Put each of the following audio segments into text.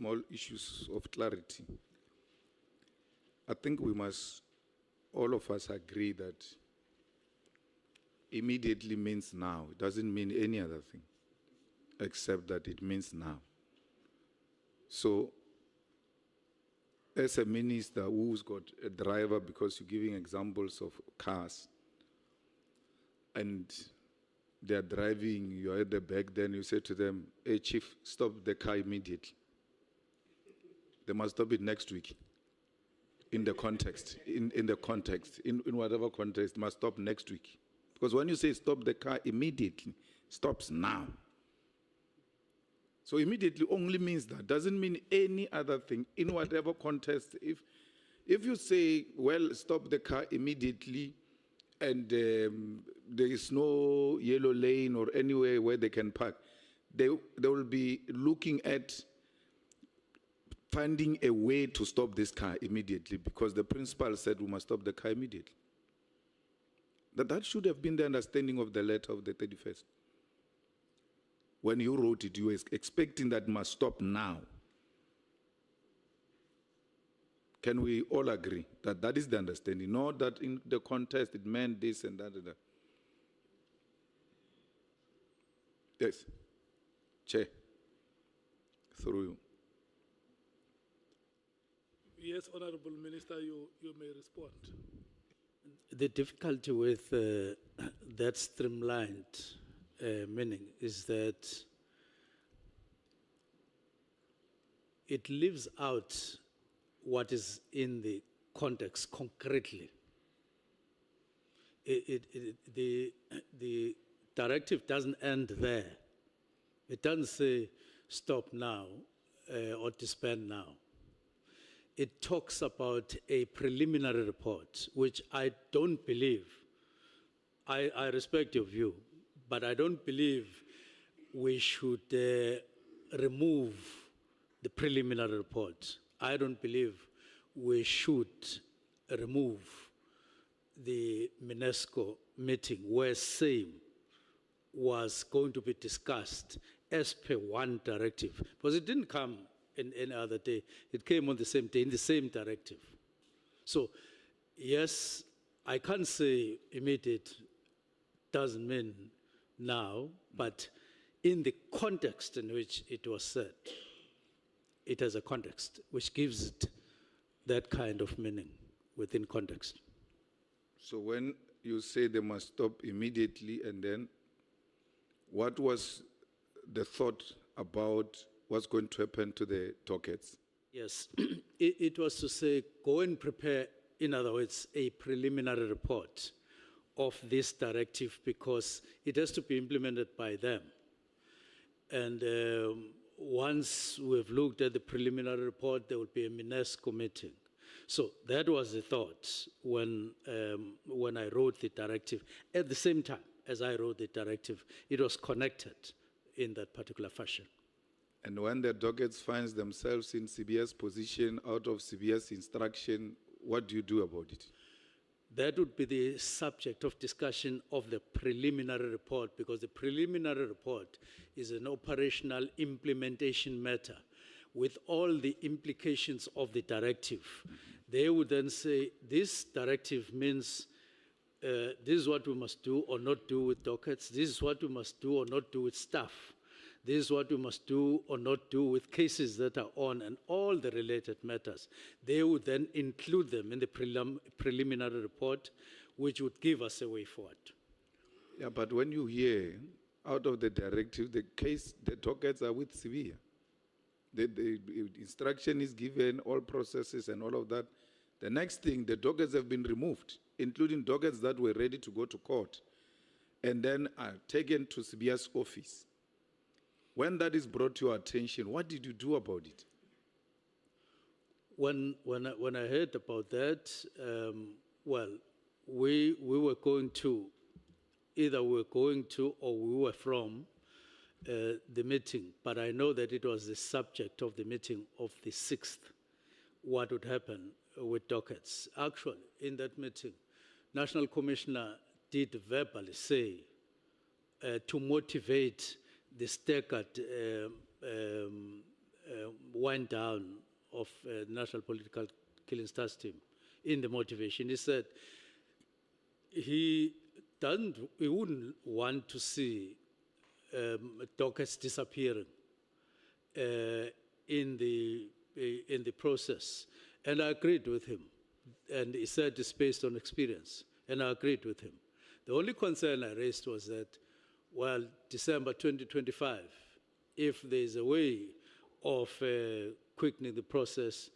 small issues of clarity. I think we must, all of us agree that immediately means now. It doesn't mean any other thing, except that it means now. So, as a minister who's got a driver, because you're giving examples of cars, and they're driving, you're at the back, then you say to them, hey, chief, stop the car immediately. They must stop it next week. In the context, in whatever context, must stop next week. Because when you say stop the car immediately, stops now. So immediately only means that, doesn't mean any other thing in whatever context. If you say, well, stop the car immediately, and there is no yellow lane or anywhere where they can park, they will be looking at finding a way to stop this car immediately, because the principal said we must stop the car immediately. That should have been the understanding of the letter of the 31st. When you wrote it, you were expecting that must stop now. Can we all agree that that is the understanding? Not that in the context it meant this and that and that. Yes. Chair. Through you. Yes, Honorable Minister, you may respond. The difficulty with that streamlined meaning is that it leaves out what is in the context concretely. The directive doesn't end there. It doesn't say stop now or disband now. It talks about a preliminary report, which I don't believe, I respect your view, but I don't believe we should remove the preliminary report. I don't believe we should remove the UNESCO meeting where same was going to be discussed as per one directive, because it didn't come in any other day. It came on the same day in the same directive. So, yes, I can't say immediate doesn't mean now, but in the context in which it was said, it has a context which gives it that kind of meaning within context. So when you say they must stop immediately, and then what was the thought about what's going to happen to the dockets? Yes, it was to say, go and prepare, in other words, a preliminary report of this directive, because it has to be implemented by them. And once we've looked at the preliminary report, there will be a UNESCO meeting. So that was the thought when I wrote the directive. At the same time as I wrote the directive, it was connected in that particular fashion. And when the dockets find themselves in CBS position, out of CBS instruction, what do you do about it? That would be the subject of discussion of the preliminary report, because the preliminary report is an operational implementation matter with all the implications of the directive. They would then say, this directive means this is what we must do or not do with dockets, this is what we must do or not do with staff, this is what we must do or not do with cases that are on, and all the related matters. They would then include them in the preliminary report, which would give us a way forward. Yeah, but when you hear out of the directive, the dockets are with Sevilla. The instruction is given, all processes and all of that. The next thing, the dockets have been removed, including dockets that were ready to go to court, and then are taken to CBS office. When that is brought to your attention, what did you do about it? When I heard about that, well, we were going to, either we were going to or we were from the meeting, but I know that it was the subject of the meeting of the 6th, what would happen with dockets. Actually, in that meeting, National Commissioner did verbally say to motivate the staggered wind down of National Political Killing Stars team in the motivation. He said he wouldn't want to see dockets disappearing in the process, and I agreed with him. And he said it's based on experience, and I agreed with him. The only concern I raised was that, well, December 2025, if there's a way of quickening the process,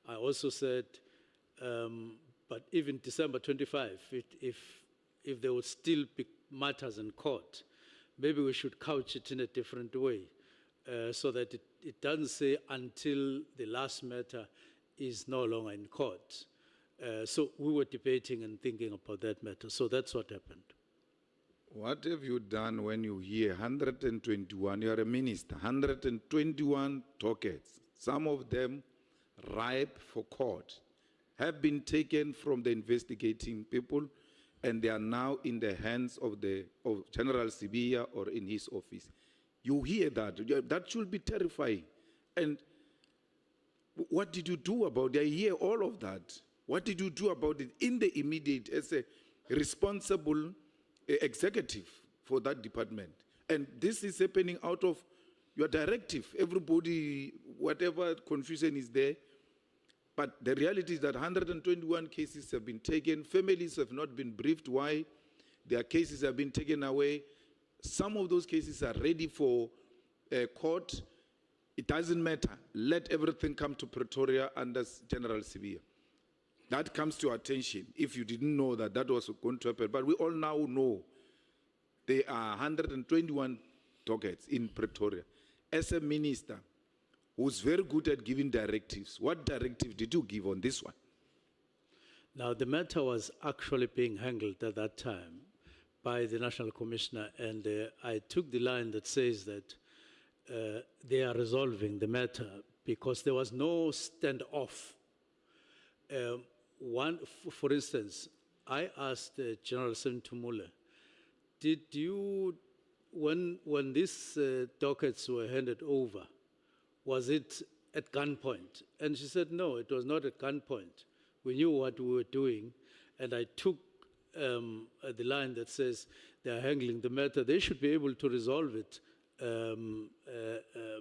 I also said, but even December 25, if there would still be matters in court, maybe we should couch it in a different way so that it doesn't say until the last matter is no longer in court. So we were debating and thinking about that matter. So that's what happened. What have you done when you hear 121, you're a minister, 121 dockets, some of them ripe for court, have been taken from the investigating people, and they are now in the hands of General Sibia or in his office. You hear that, that should be terrifying. And what did you do about it? I hear all of that. What did you do about it in the immediate as a responsible executive for that department? And this is happening out of your directive. Everybody, whatever confusion is there, but the reality is that 121 cases have been taken. Families have not been briefed why their cases have been taken away. Some of those cases are ready for court. It doesn't matter. Let everything come to Pretoria under General Sibia. That comes to your attention if you didn't know that that was going to happen. But we all now know there are 121 dockets in Pretoria. As a minister who's very good at giving directives, what directive did you give on this one? Now, the matter was actually being handled at that time by the National Commissioner, and I took the line that says that they are resolving the matter because there was no standoff. For instance, I asked General Sentumule, did you, when these dockets were handed over, was it at gunpoint? And she said, no, it was not at gunpoint. We knew what we were doing, and I took the line that says they are handling the matter. They should be able to resolve it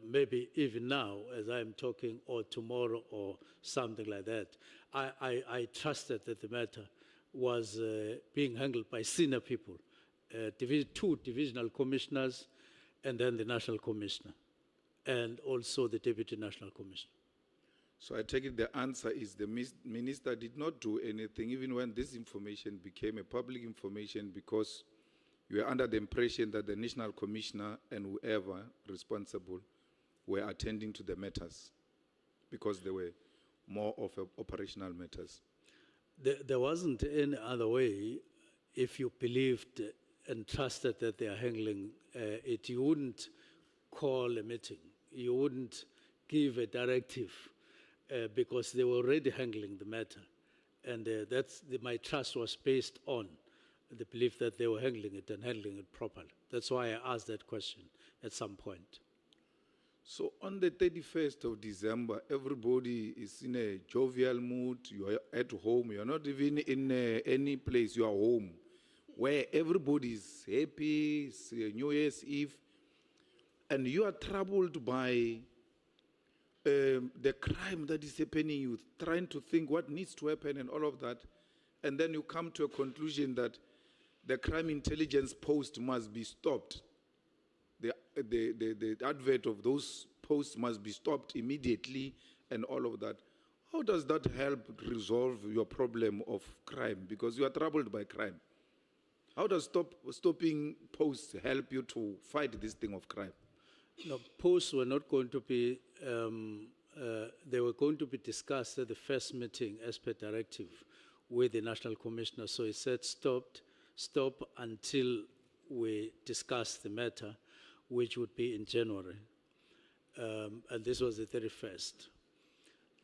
maybe even now as I'm talking, or tomorrow, or something like that. I trusted that the matter was being handled by senior people, two divisional commissioners, and then the national commissioner, and also the deputy national commissioner. So I take it the answer is the minister did not do anything, even when this information became a public information, because you were under the impression that the national commissioner and whoever responsible were attending to the matters because they were more of operational matters. There wasn't any other way. If you believed and trusted that they are handling it, you wouldn't call a meeting. You wouldn't give a directive because they were already handling the matter. And my trust was based on the belief that they were handling it and handling it properly. That's why I asked that question at some point. So on the 31st of December, everybody is in a jovial mood. You are at home. You are not even in any place. You are home, where everybody is happy. It's New Year's Eve. And you are troubled by the crime that is happening. You're trying to think what needs to happen and all of that. And then you come to a conclusion that the crime intelligence post must be stopped. The advert of those posts must be stopped immediately and all of that. How does that help resolve your problem of crime? Because you are troubled by crime. How does stopping posts help you to fight this thing of crime? No, posts were not going to be, they were going to be discussed at the first meeting as per directive with the National Commissioner. So he said stop until we discuss the matter, which would be in January. And this was the 31st.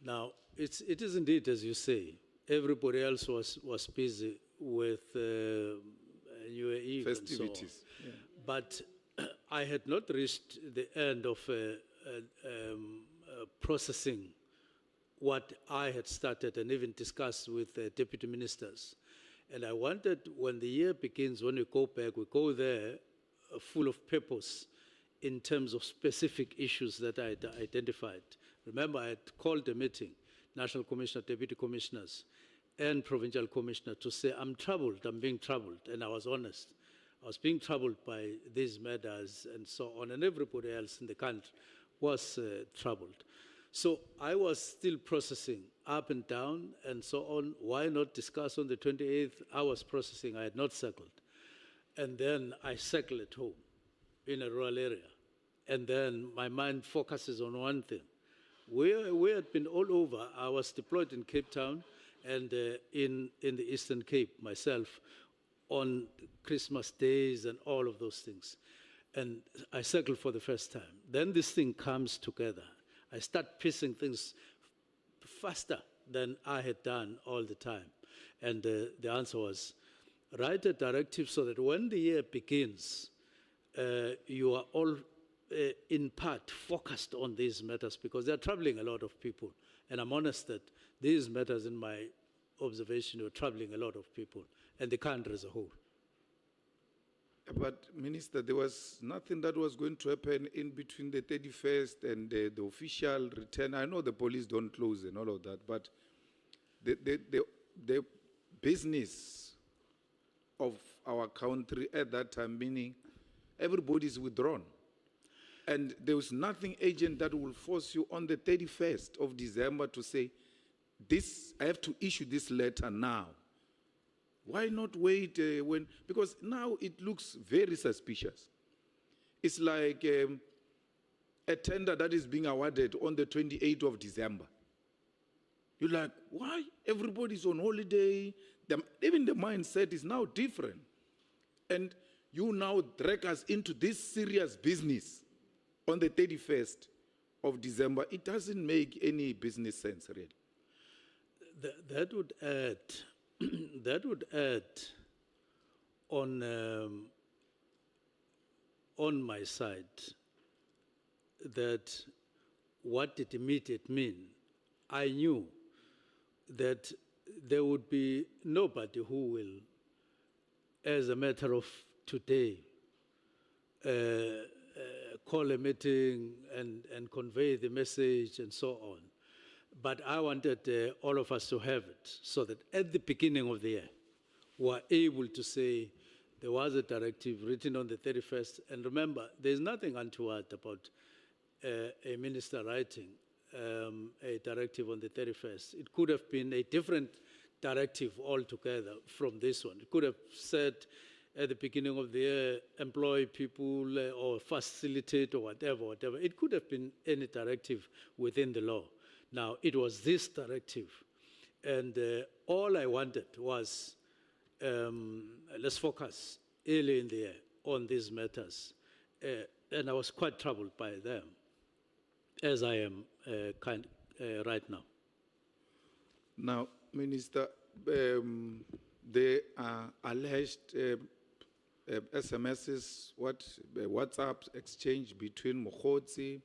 Now, it is indeed, as you say, everybody else was busy with New Year Eve festivities. And so on. Yeah. But I had not reached the end of processing what I had started and even discussed with the deputy ministers. And I wanted, when the year begins, when we go back, we go there full of purpose in terms of specific issues that I had identified. Remember, I had called a meeting, National Commissioner, Deputy Commissioners, and Provincial Commissioner to say, I'm troubled, I'm being troubled, and I was honest. I was being troubled by these matters and so on, and everybody else in the country was troubled. So I was still processing up and down and so on. Why not discuss on the 28th? I was processing, I had not circled. And then I circle at home in a rural area. And then my mind focuses on one thing. We had been all over. I was deployed in Cape Town and in the Eastern Cape myself on Christmas days and all of those things. And I circled for the first time. Then this thing comes together. I start piecing things faster than I had done all the time. And the answer was, write a directive so that when the year begins, you are all in part focused on these matters because they're troubling a lot of people. And I'm honest that these matters, in my observation, are troubling a lot of people and the country as a whole. But Minister, there was nothing that was going to happen in between the 31st and the official return. I know the police don't close and all of that, but the business of our country at that time, meaning everybody's withdrawn. And there was nothing urgent that will force you on the 31st of December to say, this, I have to issue this letter now. Why not wait because now it looks very suspicious. It's like a tender that is being awarded on the 28th of December. You're like, why? Everybody's on holiday. Even the mindset is now different. And you now drag us into this serious business on the 31st of December. It doesn't make any business sense, really. That would add, that would add on my side that what did immediate mean? I knew that there would be nobody who will, as a matter of today, call a meeting and convey the message and so on. But I wanted all of us to have it so that at the beginning of the year, we are able to say there was a directive written on the 31st. And remember, there's nothing untoward about a minister writing a directive on the 31st. It could have been a different directive altogether from this one. It could have said at the beginning of the year, employ people or facilitate or whatever. It could have been any directive within the law. Now, it was this directive. And all I wanted was, let's focus early in the year on these matters. And I was quite troubled by them, as I am right now. Now, Minister, there are alleged SMSs, WhatsApp exchange between Mokgotsi